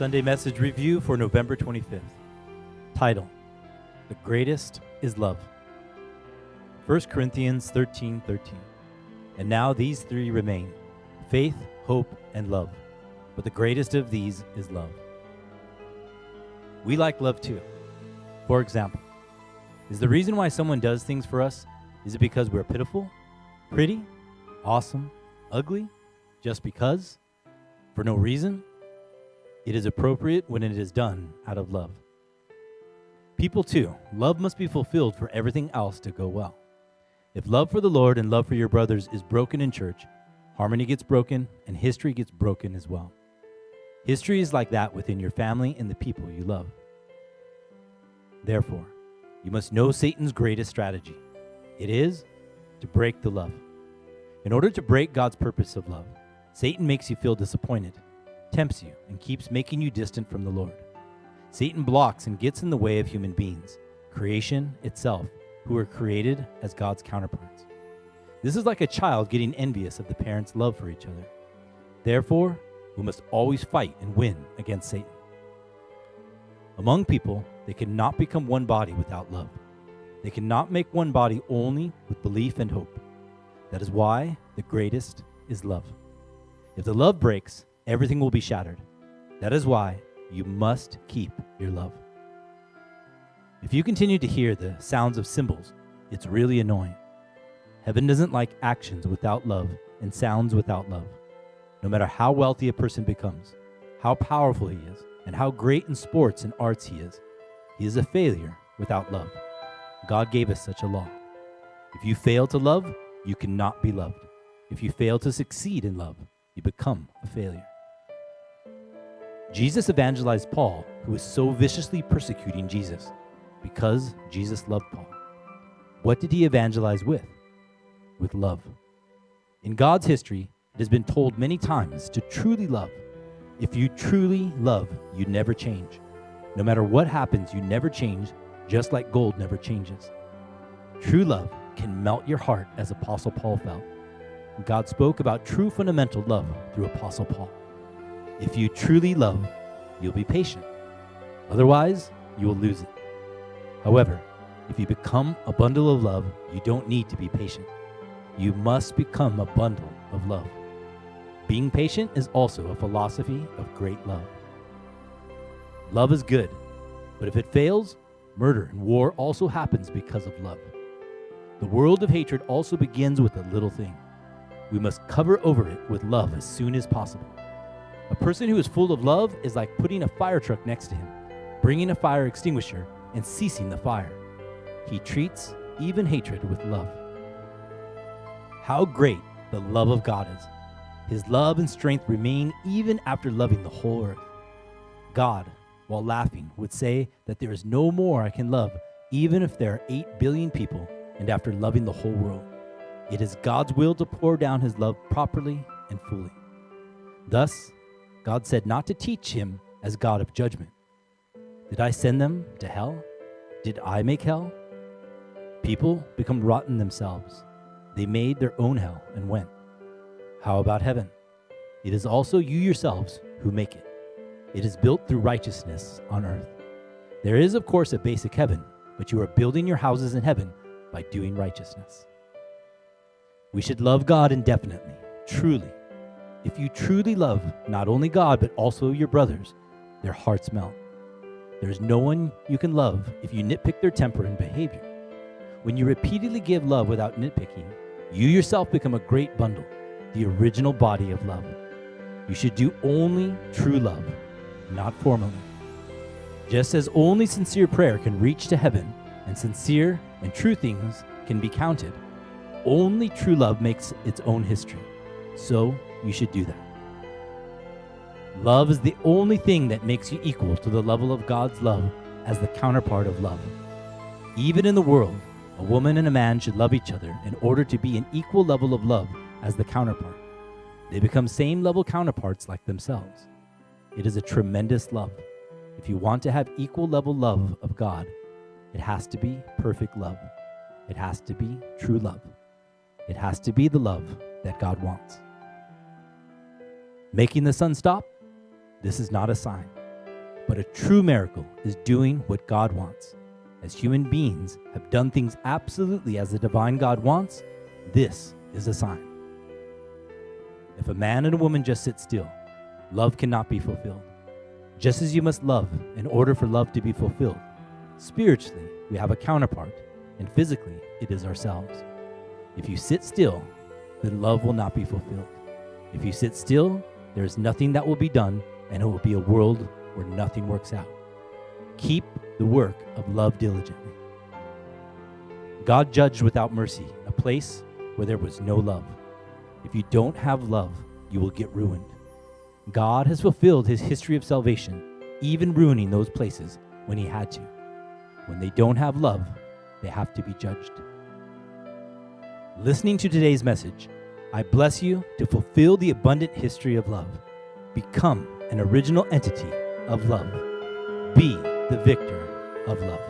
Sunday message review for November 25th. Title: The Greatest is Love. 1 Corinthians 13:13. And now these three remain: faith, hope, and love. But the greatest of these is love. We like love too. For example, is the reason why someone does things for us, is it because we're pitiful, pretty, awesome, ugly, just because? For no reason? It is appropriate when it is done out of love. People too, love must be fulfilled for everything else to go well. If love for the Lord and love for your brothers is broken in church, harmony gets broken and history gets broken as well. History is like that within your family and the people you love. Therefore, you must know Satan's greatest strategy. It is to break the love. In order to break God's purpose of love, Satan makes you feel disappointed, tempts you, and keeps making you distant from the Lord. Satan blocks and gets in the way of human beings, creation itself, who are created as God's counterparts. This is like a child getting envious of the parents' love for each other. Therefore, we must always fight and win against Satan. Among people, they cannot become one body without love. They cannot make one body only with belief and hope. That is why the greatest is love. If the love breaks, everything will be shattered. That is why you must keep your love. If you continue to hear the sounds of cymbals, it's really annoying. Heaven doesn't like actions without love and sounds without love. No matter how wealthy a person becomes, how powerful he is, and how great in sports and arts he is a failure without love. God gave us such a law. If you fail to love, you cannot be loved. If you fail to succeed in love, you become a failure. Jesus evangelized Paul, who was so viciously persecuting Jesus, because Jesus loved Paul. What did he evangelize with? With love. In God's history, it has been told many times to truly love. If you truly love, you never change. No matter what happens, you never change, just like gold never changes. True love can melt your heart as Apostle Paul felt. God spoke about true fundamental love through Apostle Paul. If you truly love, you'll be patient. Otherwise, you will lose it. However, if you become a bundle of love, you don't need to be patient. You must become a bundle of love. Being patient is also a philosophy of great love. Love is good, but if it fails, murder and war also happens because of love. The world of hatred also begins with a little thing. We must cover over it with love as soon as possible. A person who is full of love is like putting a fire truck next to him, bringing a fire extinguisher, and ceasing the fire. He treats even hatred with love. How great the love of God is. His love and strength remain even after loving the whole earth. God, while laughing, would say that there is no more I can love, even if there are 8 billion people, and after loving the whole world. It is God's will to pour down his love properly and fully. Thus, God said not to teach him as God of judgment. Did I send them to hell? Did I make hell? People become rotten themselves. They made their own hell and went. How about heaven? It is also you yourselves who make it. It is built through righteousness on earth. There is, of course, a basic heaven, but you are building your houses in heaven by doing righteousness. We should love God indefinitely, truly. If you truly love not only God, but also your brothers, their hearts melt. There is no one you can love if you nitpick their temper and behavior. When you repeatedly give love without nitpicking, you yourself become a great bundle, the original body of love. You should do only true love, not formally. Just as only sincere prayer can reach to heaven, and sincere and true things can be counted, only true love makes its own history. So you should do that. Love is the only thing that makes you equal to the level of God's love as the counterpart of love. Even in the world, a woman and a man should love each other in order to be an equal level of love as the counterpart. They become same level counterparts like themselves. It is a tremendous love. If you want to have equal level love of God, it has to be perfect love. It has to be true love. It has to be the love that God wants. Making the sun stop? This is not a sign. But a true miracle is doing what God wants. As human beings have done things absolutely as the divine God wants, this is a sign. If a man and a woman just sit still, love cannot be fulfilled. Just as you must love in order for love to be fulfilled, spiritually we have a counterpart, and physically it is ourselves. If you sit still, then love will not be fulfilled. If you sit still, there is nothing that will be done, and it will be a world where nothing works out. Keep the work of love diligently. God judged without mercy a place where there was no love. If you don't have love, you will get ruined. God has fulfilled his history of salvation, even ruining those places when he had to. When they don't have love, they have to be judged. Listening to today's message, I bless you to fulfill the abundant history of love. Become an original entity of love. Be the victor of love.